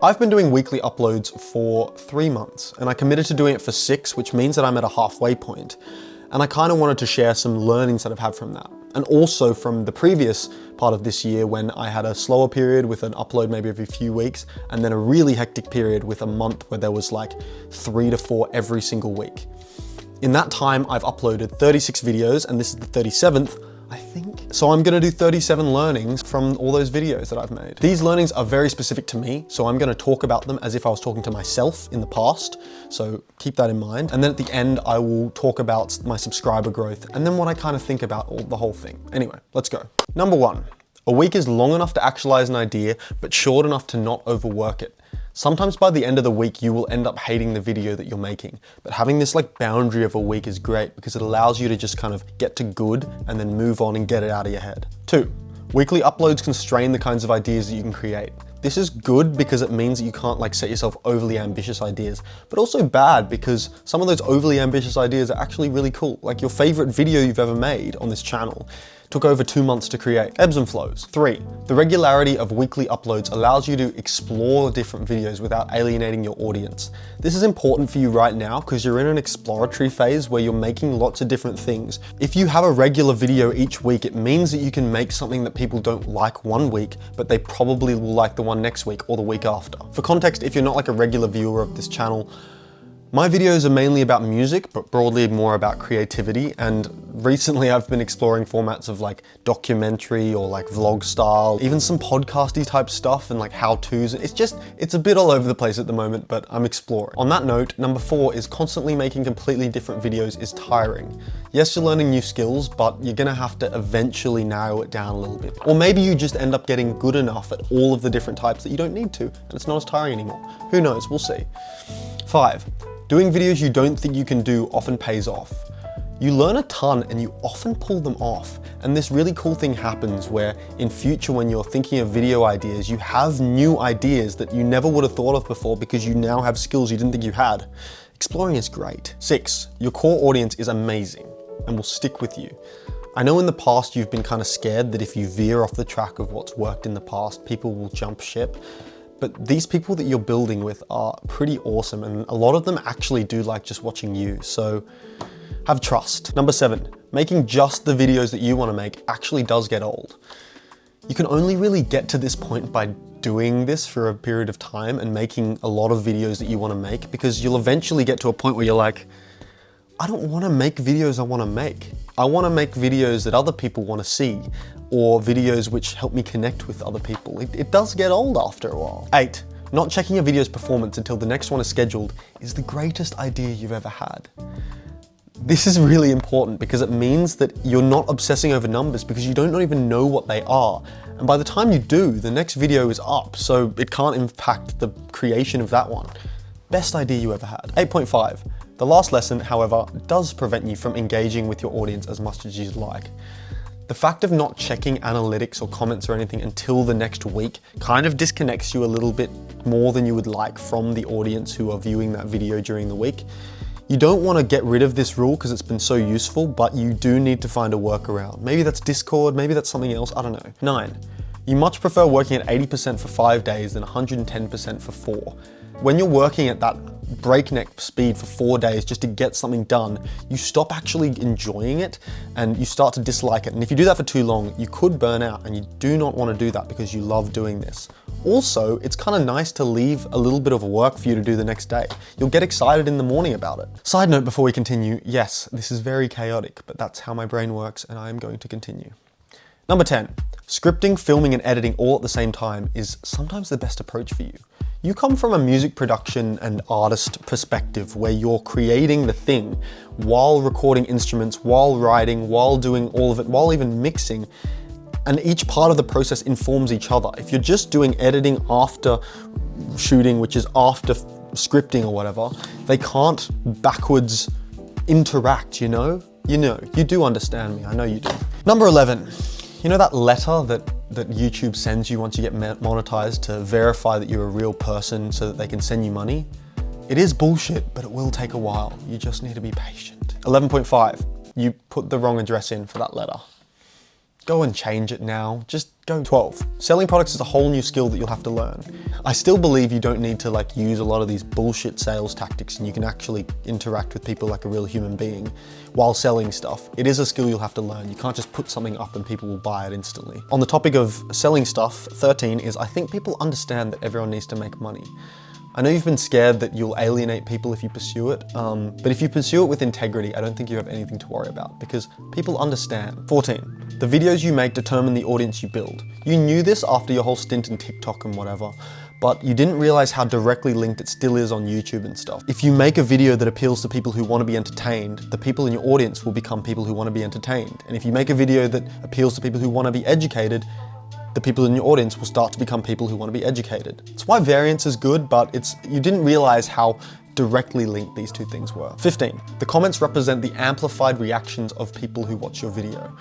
I've been doing weekly uploads for 3 months and I committed to doing it for 6, which means that I'm at a halfway point. And I kind of wanted to share some learnings that I've had from that. And also from the previous part of this year when I had a slower period with an upload maybe every few weeks, and then a really hectic period with a month where there was like 3 to 4 every single week. In that time, I've uploaded 36 videos and this is the 37th, I think. So I'm gonna do 37 learnings from all those videos that I've made. These learnings are very specific to me, so I'm gonna talk about them as if I was talking to myself in the past. So keep that in mind. And then at the end, I will talk about my subscriber growth and then what I kind of think about the whole thing. Anyway, let's go. Number 1, a week is long enough to actualize an idea, but short enough to not overwork it. Sometimes by the end of the week, you will end up hating the video that you're making, but having this like boundary of a week is great because it allows you to just kind of get to good and then move on and get it out of your head. 2, weekly uploads constrain the kinds of ideas that you can create. This is good because it means that you can't like set yourself overly ambitious ideas, but also bad because some of those overly ambitious ideas are actually really cool. Like your favorite video you've ever made on this channel took over 2 months to create. Ebbs and flows. 3, the regularity of weekly uploads allows you to explore different videos without alienating your audience. This is important for you right now because you're in an exploratory phase where you're making lots of different things. If you have a regular video each week, it means that you can make something that people don't like one week, but they probably will like the one next week or the week after. For context, if you're not like a regular viewer of this channel, my videos are mainly about music, but broadly more about creativity. And recently I've been exploring formats of like documentary or like vlog style, even some podcasty type stuff and like how-tos. It's a bit all over the place at the moment, but I'm exploring. On that note, number 4 is constantly making completely different videos is tiring. Yes, you're learning new skills, but you're gonna have to eventually narrow it down a little bit. Or maybe you just end up getting good enough at all of the different types that you don't need to, and it's not as tiring anymore. Who knows, we'll see. 5, doing videos you don't think you can do often pays off. You learn a ton and you often pull them off. And this really cool thing happens where in future when you're thinking of video ideas, you have new ideas that you never would have thought of before because you now have skills you didn't think you had. Exploring is great. 6, your core audience is amazing and will stick with you. I know in the past you've been kind of scared that if you veer off the track of what's worked in the past, people will jump ship. But these people that you're building with are pretty awesome and a lot of them actually do like just watching you, so have trust. Number 7, making just the videos that you want to make actually does get old. You can only really get to this point by doing this for a period of time and making a lot of videos that you want to make, because you'll eventually get to a point where you're like, I don't want to make videos I want to make. I want to make videos that other people want to see, or videos which help me connect with other people. It does get old after a while. 8, not checking a video's performance until the next one is scheduled is the greatest idea you've ever had. This is really important because it means that you're not obsessing over numbers because you don't even know what they are. And by the time you do, the next video is up, so it can't impact the creation of that one. Best idea you ever had. 8.5. The last lesson, however, does prevent you from engaging with your audience as much as you'd like. The fact of not checking analytics or comments or anything until the next week kind of disconnects you a little bit more than you would like from the audience who are viewing that video during the week. You don't want to get rid of this rule because it's been so useful, but you do need to find a workaround. Maybe that's Discord, maybe that's something else, I don't know. 9, you much prefer working at 80% for 5 days than 110% for 4. When you're working at that breakneck speed for 4 days just to get something done, you stop actually enjoying it and you start to dislike it. And if you do that for too long, you could burn out, and you do not want to do that because you love doing this. Also, it's kind of nice to leave a little bit of work for you to do the next day. You'll get excited in the morning about it. Side note before we continue, yes, this is very chaotic, but that's how my brain works and I am going to continue. Number 10, scripting, filming and editing all at the same time is sometimes the best approach for you. You come from a music production and artist perspective where you're creating the thing while recording instruments, while writing, while doing all of it, while even mixing, and each part of the process informs each other. If you're just doing editing after shooting, which is after scripting or whatever, they can't backwards interact, you know? You do understand me, I know you do. Number 11, you know that letter that YouTube sends you once you get monetized to verify that you're a real person so that they can send you money? It is bullshit, but it will take a while. You just need to be patient. 11.5, you put the wrong address in for that letter. Go and change it now. Just go. 12. Selling products is a whole new skill that you'll have to learn. I still believe you don't need to like use a lot of these bullshit sales tactics, and you can actually interact with people like a real human being while selling stuff. It is a skill you'll have to learn. You can't just put something up and people will buy it instantly. On the topic of selling stuff, 13 is I think people understand that everyone needs to make money. I know you've been scared that you'll alienate people if you pursue it, but if you pursue it with integrity, I don't think you have anything to worry about because people understand. 14. The videos you make determine the audience you build. You knew this after your whole stint in TikTok and whatever, but you didn't realize how directly linked it still is on YouTube and stuff. If you make a video that appeals to people who want to be entertained, the people in your audience will become people who want to be entertained. And if you make a video that appeals to people who want to be educated, the people in your audience will start to become people who want to be educated. It's why variance is good, but you didn't realize how directly linked these two things were. 15. The comments represent the amplified reactions of people who watch your video.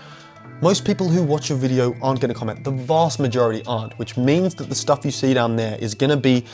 Most people who watch your video aren't going to comment. The vast majority aren't, which means that the stuff you see down there is going to be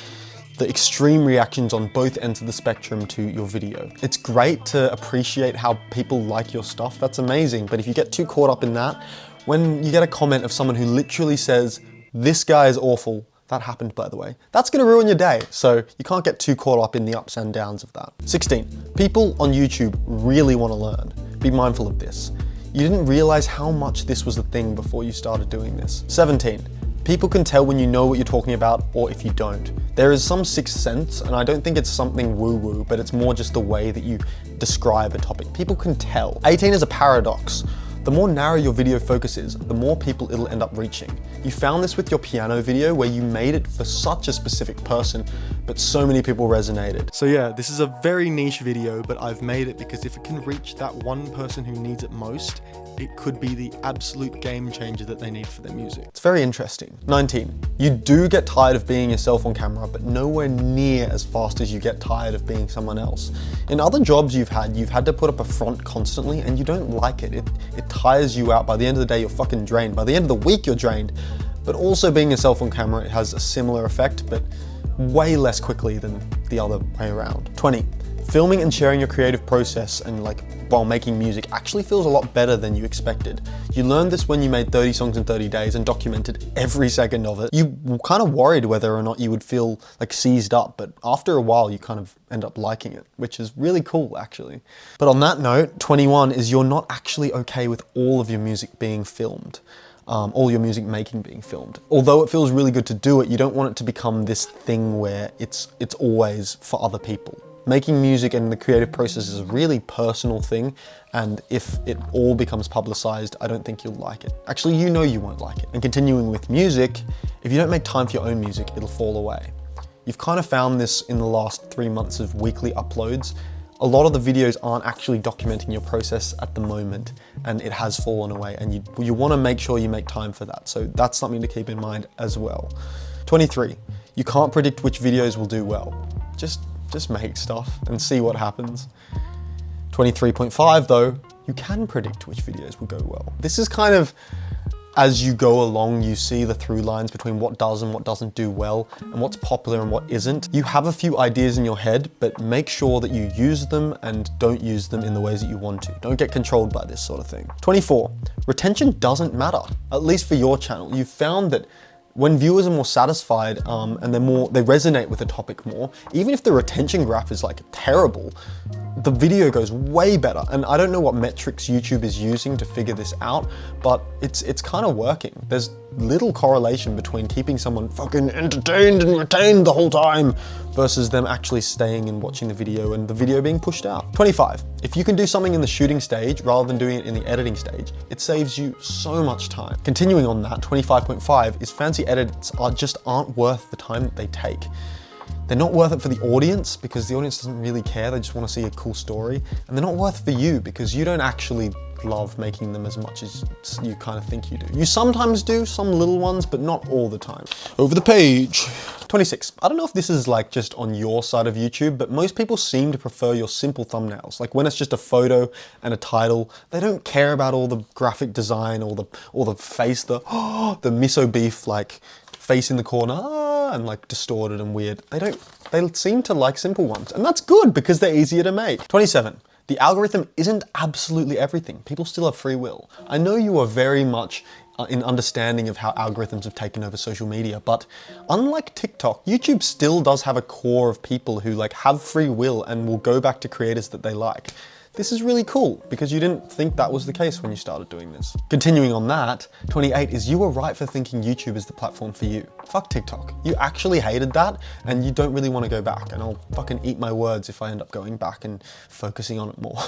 the extreme reactions on both ends of the spectrum to your video. It's great to appreciate how people like your stuff. That's amazing. But if you get too caught up in that, when you get a comment of someone who literally says, "This guy is awful," that happened by the way, that's gonna ruin your day. So you can't get too caught up in the ups and downs of that. 16, people on YouTube really wanna learn. Be mindful of this. You didn't realize how much this was a thing before you started doing this. 17, people can tell when you know what you're talking about or if you don't. There is some sixth sense, and I don't think it's something woo-woo, but it's more just the way that you describe a topic. People can tell. 18 is a paradox. The more narrow your video focus is, the more people it'll end up reaching. You found this with your piano video where you made it for such a specific person, but so many people resonated. So yeah, this is a very niche video, but I've made it because if it can reach that one person who needs it most, it could be the absolute game changer that they need for their music. It's very interesting. 19, you do get tired of being yourself on camera, but nowhere near as fast as you get tired of being someone else. In other jobs you've had to put up a front constantly and you don't like it. It tires you out. By the end of the day, you're fucking drained. By the end of the week, you're drained. But also being yourself on camera, it has a similar effect, but way less quickly than the other way around. 20, filming and sharing your creative process and while making music actually feels a lot better than you expected. You learned this when you made 30 songs in 30 days and documented every second of it. You were kind of worried whether or not you would feel seized up, but after a while you kind of end up liking it, which is really cool actually. But on that note, 21 is you're not actually okay with all of your music being filmed. All your music making being filmed. Although it feels really good to do it, you don't want it to become this thing where it's always for other people. Making music and the creative process is a really personal thing, and if it all becomes publicized, I don't think you'll like it. Actually, you know you won't like it. And continuing with music, if you don't make time for your own music, it'll fall away. You've kind of found this in the last 3 months of weekly uploads. A lot of the videos aren't actually documenting your process at the moment, and it has fallen away, and you want to make sure you make time for that. So that's something to keep in mind as well. 23, you can't predict which videos will do well. Just make stuff and see what happens. 23.5 though, you can predict which videos will go well. This is kind of, as you go along, you see the through lines between what does and what doesn't do well and what's popular and what isn't. You have a few ideas in your head, but make sure that you use them and don't use them in the ways that you want to. Don't get controlled by this sort of thing. 24, retention doesn't matter, at least for your channel. You've found that when viewers are more satisfied and they resonate with the topic more, even if the retention graph is terrible, the video goes way better. And I don't know what metrics YouTube is using to figure this out, but it's kind of working. There's little correlation between keeping someone fucking entertained and retained the whole time versus them actually staying and watching the video and the video being pushed out. 25, if you can do something in the shooting stage rather than doing it in the editing stage, it saves you so much time. Continuing on that, 25.5 is fancy edits just aren't worth the time that they take. They're not worth it for the audience because the audience doesn't really care, they just want to see a cool story. And they're not worth it for you because you don't actually love making them as much as you kind of think you do. You sometimes do, some little ones, but not all the time. Over the page. 26. I don't know if this is just on your side of YouTube, but most people seem to prefer your simple thumbnails. When it's just a photo and a title, they don't care about all the graphic design or the face, the miso beef face in the corner and distorted and weird. They seem to like simple ones, and that's good because they're easier to make. 27. The algorithm isn't absolutely everything. People still have free will. I know you are very much in understanding of how algorithms have taken over social media, but unlike TikTok, YouTube still does have a core of people who have free will and will go back to creators that they like. This is really cool because you didn't think that was the case when you started doing this. Continuing on that, 28 is you were right for thinking YouTube is the platform for you. Fuck TikTok. You actually hated that and you don't really want to go back, and I'll fucking eat my words if I end up going back and focusing on it more.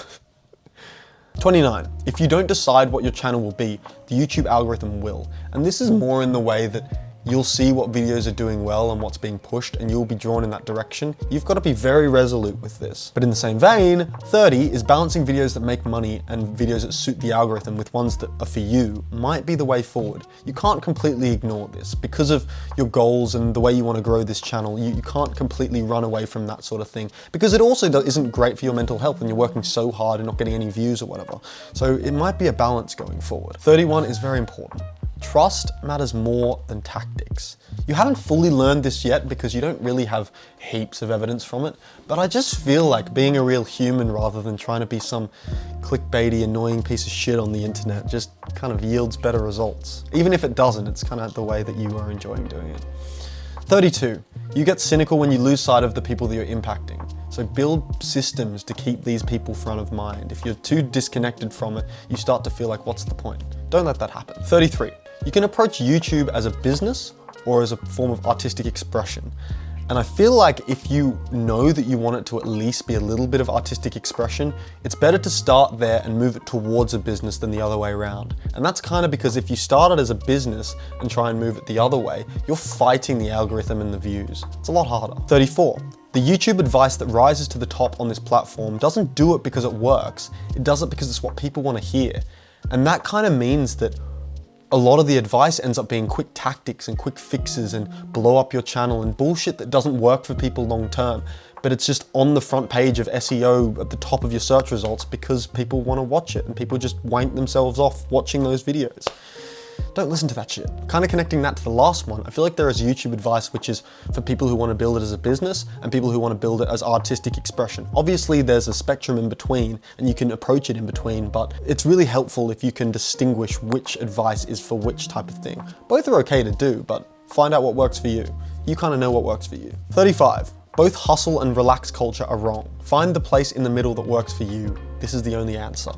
29, if you don't decide what your channel will be, the YouTube algorithm will. And this is more in the way that you'll see what videos are doing well and what's being pushed, and you'll be drawn in that direction. You've got to be very resolute with this. But in the same vein, 30 is balancing videos that make money and videos that suit the algorithm with ones that are for you might be the way forward. You can't completely ignore this. Because of your goals and the way you want to grow this channel, you can't completely run away from that sort of thing, because it also isn't great for your mental health when you're working so hard and not getting any views or whatever. So it might be a balance going forward. 31 is very important. Trust matters more than tactics. You haven't fully learned this yet because you don't really have heaps of evidence from it, but I just feel like being a real human rather than trying to be some clickbaity, annoying piece of shit on the internet just kind of yields better results. Even if it doesn't, it's kind of the way that you are enjoying doing it. 32, you get cynical when you lose sight of the people that you're impacting. So build systems to keep these people front of mind. If you're too disconnected from it, you start to feel like, what's the point? Don't let that happen. 33, you can approach YouTube as a business or as a form of artistic expression. And I feel like if you know that you want it to at least be a little bit of artistic expression, it's better to start there and move it towards a business than the other way around. And that's kind of because if you start it as a business and try and move it the other way, you're fighting the algorithm and the views. It's a lot harder. 34. The YouTube advice that rises to the top on this platform doesn't do it because it works. It does it because it's what people want to hear. And that kind of means that a lot of the advice ends up being quick tactics and quick fixes and blow up your channel and bullshit that doesn't work for people long term. But it's just on the front page of SEO at the top of your search results because people want to watch it and people just wank themselves off watching those videos. Don't listen to that shit. Kind of connecting that to the last one, I feel like there is YouTube advice which is for people who want to build it as a business and people who want to build it as artistic expression. Obviously there's a spectrum in between and you can approach it in between, but it's really helpful if you can distinguish which advice is for which type of thing. Both are okay to do, but find out what works for you. You kind of know what works for you. 35. Both hustle and relax culture are wrong. Find the place in the middle that works for you. This is the only answer.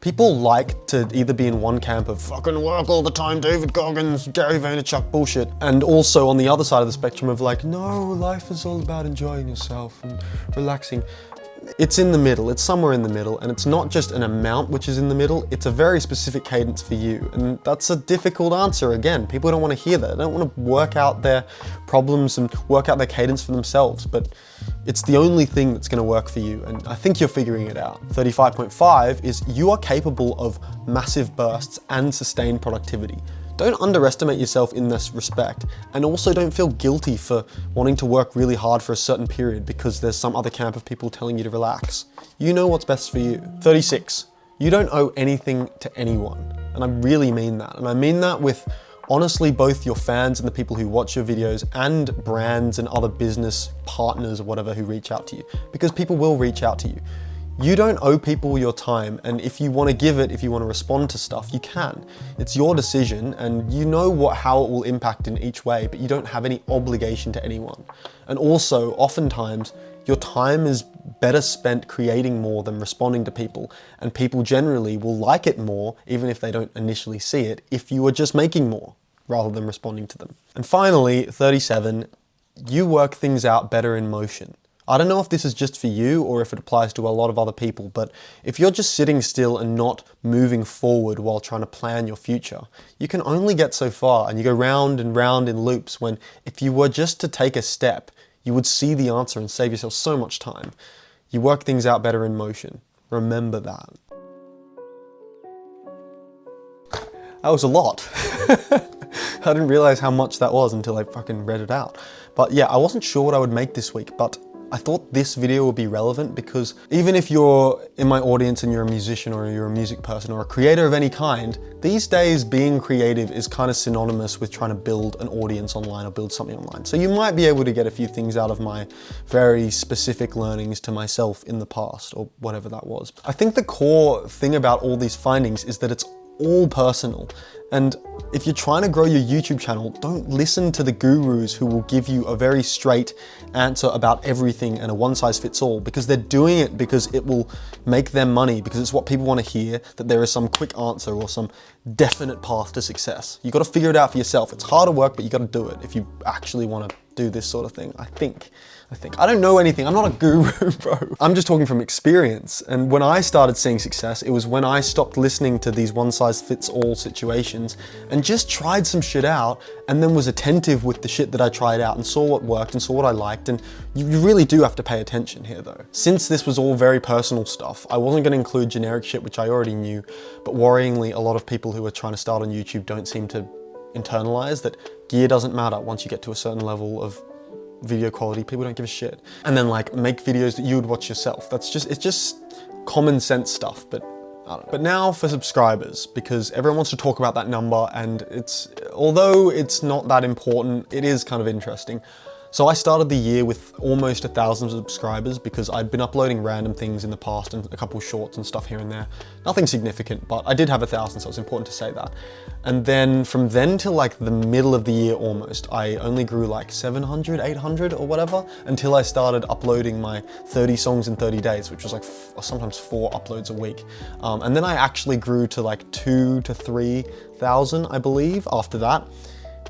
People like to either be in one camp of fucking work all the time, David Goggins, Gary Vaynerchuk bullshit, and also on the other side of the spectrum of like, no, life is all about enjoying yourself and relaxing. It's in the middle, it's somewhere in the middle, and it's not just an amount which is in the middle, it's a very specific cadence for you. And that's a difficult answer again. People don't want to hear that. They don't want to work out their problems and work out their cadence for themselves, but it's the only thing that's going to work for you, and I think you're figuring it out. 35.5 is you are capable of massive bursts and sustained productivity. Don't underestimate yourself in this respect, and also don't feel guilty for wanting to work really hard for a certain period because there's some other camp of people telling you to relax. You know what's best for you. 36, you don't owe anything to anyone, and I really mean that. And I mean that with honestly both your fans and the people who watch your videos and brands and other business partners or whatever who reach out to you, because people will reach out to you. You don't owe people your time, and if you want to give it, if you want to respond to stuff, you can. It's your decision, and you know how it will impact in each way, but you don't have any obligation to anyone. And also, oftentimes, your time is better spent creating more than responding to people, and people generally will like it more, even if they don't initially see it, if you are just making more rather than responding to them. And finally, 37, you work things out better in motion. I don't know if this is just for you or if it applies to a lot of other people, but if you're just sitting still and not moving forward while trying to plan your future, you can only get so far, and you go round and round in loops when if you were just to take a step, you would see the answer and save yourself so much time. You work things out better in motion. Remember that. That was a lot. I didn't realize how much that was until I fucking read it out. But yeah, I wasn't sure what I would make this week, but I thought this video would be relevant because even if you're in my audience and you're a musician or you're a music person or a creator of any kind, these days being creative is kind of synonymous with trying to build an audience online or build something online. So you might be able to get a few things out of my very specific learnings to myself in the past or whatever that was. I think the core thing about all these findings is that it's all personal. And if you're trying to grow your YouTube channel, don't listen to the gurus who will give you a very straight answer about everything and a one size fits all, because they're doing it because it will make them money, because it's what people want to hear, that there is some quick answer or some definite path to success. You got to figure it out for yourself. It's harder work, but you got to do it if you actually want to do this sort of thing, I think. I don't know anything. I'm not a guru, bro. I'm just talking from experience. And when I started seeing success, it was when I stopped listening to these one size fits all situations and just tried some shit out and then was attentive with the shit that I tried out and saw what worked and saw what I liked. And you really do have to pay attention here though. Since this was all very personal stuff, I wasn't gonna include generic shit, which I already knew, but worryingly, a lot of people who are trying to start on YouTube don't seem to internalize that gear doesn't matter once you get to a certain level of video quality. People don't give a shit. And then like make videos that you would watch yourself. It's just common sense stuff, but I don't know. But now for subscribers, because everyone wants to talk about that number and although it's not that important, it is kind of interesting. So I started the year with almost 1,000 subscribers because I'd been uploading random things in the past and a couple shorts and stuff here and there. Nothing significant, but I did have 1,000, so it's important to say that. And then from then till like the middle of the year almost, I only grew like 700, 800 or whatever, until I started uploading my 30 songs in 30 days, which was like sometimes 4 uploads a week. And then I actually grew to like 2,000 to 3,000, I believe, after that.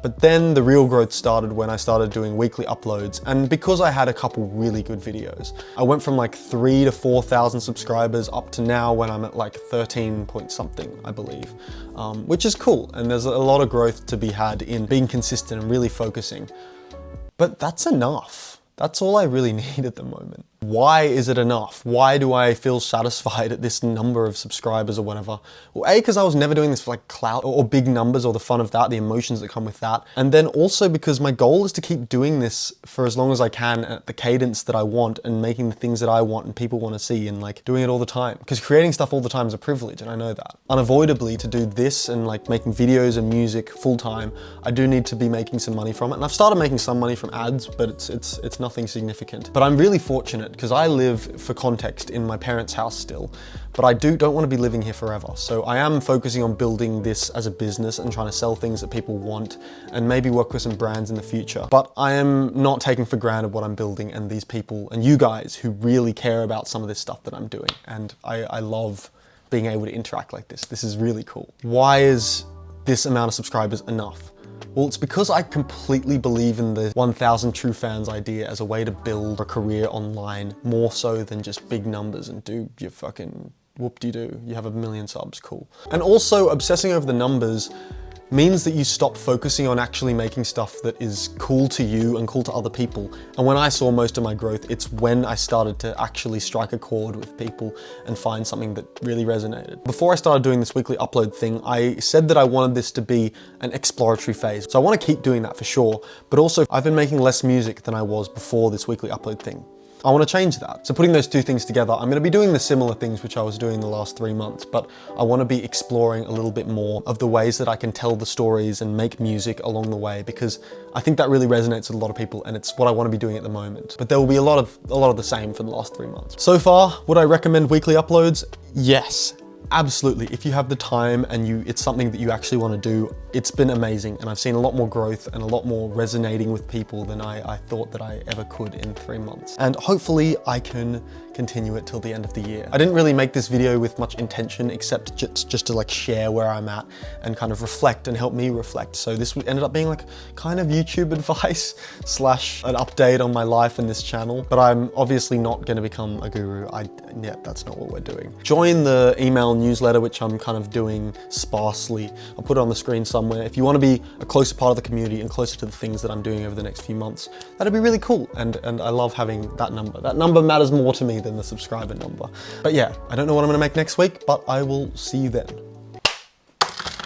But then the real growth started when I started doing weekly uploads, and because I had a couple really good videos. I went from like 3,000 to 4,000 subscribers up to now when I'm at like 13 point something, I believe, which is cool. And there's a lot of growth to be had in being consistent and really focusing. But that's enough. That's all I really need at the moment. Why is it enough? Why do I feel satisfied at this number of subscribers or whatever? Well, A, because I was never doing this for like clout or big numbers or the fun of that, the emotions that come with that. And then also because my goal is to keep doing this for as long as I can at the cadence that I want and making the things that I want and people want to see and like doing it all the time. Because creating stuff all the time is a privilege and I know that. Unavoidably, to do this and like making videos and music full time, I do need to be making some money from it. And I've started making some money from ads, but it's nothing significant. But I'm really fortunate because I live, for context, in my parents' house still, but I don't want to be living here forever. So I am focusing on building this as a business and trying to sell things that people want and maybe work with some brands in the future. But I am not taking for granted what I'm building and these people and you guys who really care about some of this stuff that I'm doing. And I love being able to interact like this. This is really cool. Why is this amount of subscribers enough? Well, it's because I completely believe in the 1,000 true fans idea as a way to build a career online, more so than just big numbers and do your fucking whoop-de-doo. You have 1 million subs, cool. And also obsessing over the numbers means that you stop focusing on actually making stuff that is cool to you and cool to other people. And when I saw most of my growth, it's when I started to actually strike a chord with people and find something that really resonated. Before I started doing this weekly upload thing, I said that I wanted this to be an exploratory phase. So I want to keep doing that for sure, but also I've been making less music than I was before this weekly upload thing. I want to change that. So putting those two things together, I'm going to be doing the similar things which I was doing the last 3 months, but I want to be exploring a little bit more of the ways that I can tell the stories and make music along the way, because I think that really resonates with a lot of people and it's what I want to be doing at the moment. But there will be a lot of the same for the last 3 months. So far, would I recommend weekly uploads? Yes. Absolutely. If you have the time and it's something that you actually want to do, it's been amazing. And I've seen a lot more growth and a lot more resonating with people than I thought that I ever could in 3 months. And hopefully I can continue it till the end of the year. I didn't really make this video with much intention except just to like share where I'm at and kind of reflect and help me reflect. So this ended up being like kind of YouTube advice / an update on my life and this channel. But I'm obviously not going to become a guru. Yeah, that's not what we're doing. Join the email newsletter, which I'm kind of doing sparsely. I'll put it on the screen somewhere. If you want to be a closer part of the community and closer to the things that I'm doing over the next few months, that'd be really cool. And I love having that number. That number matters more to me than the subscriber number. But yeah, I don't know what I'm going to make next week, but I will see you then.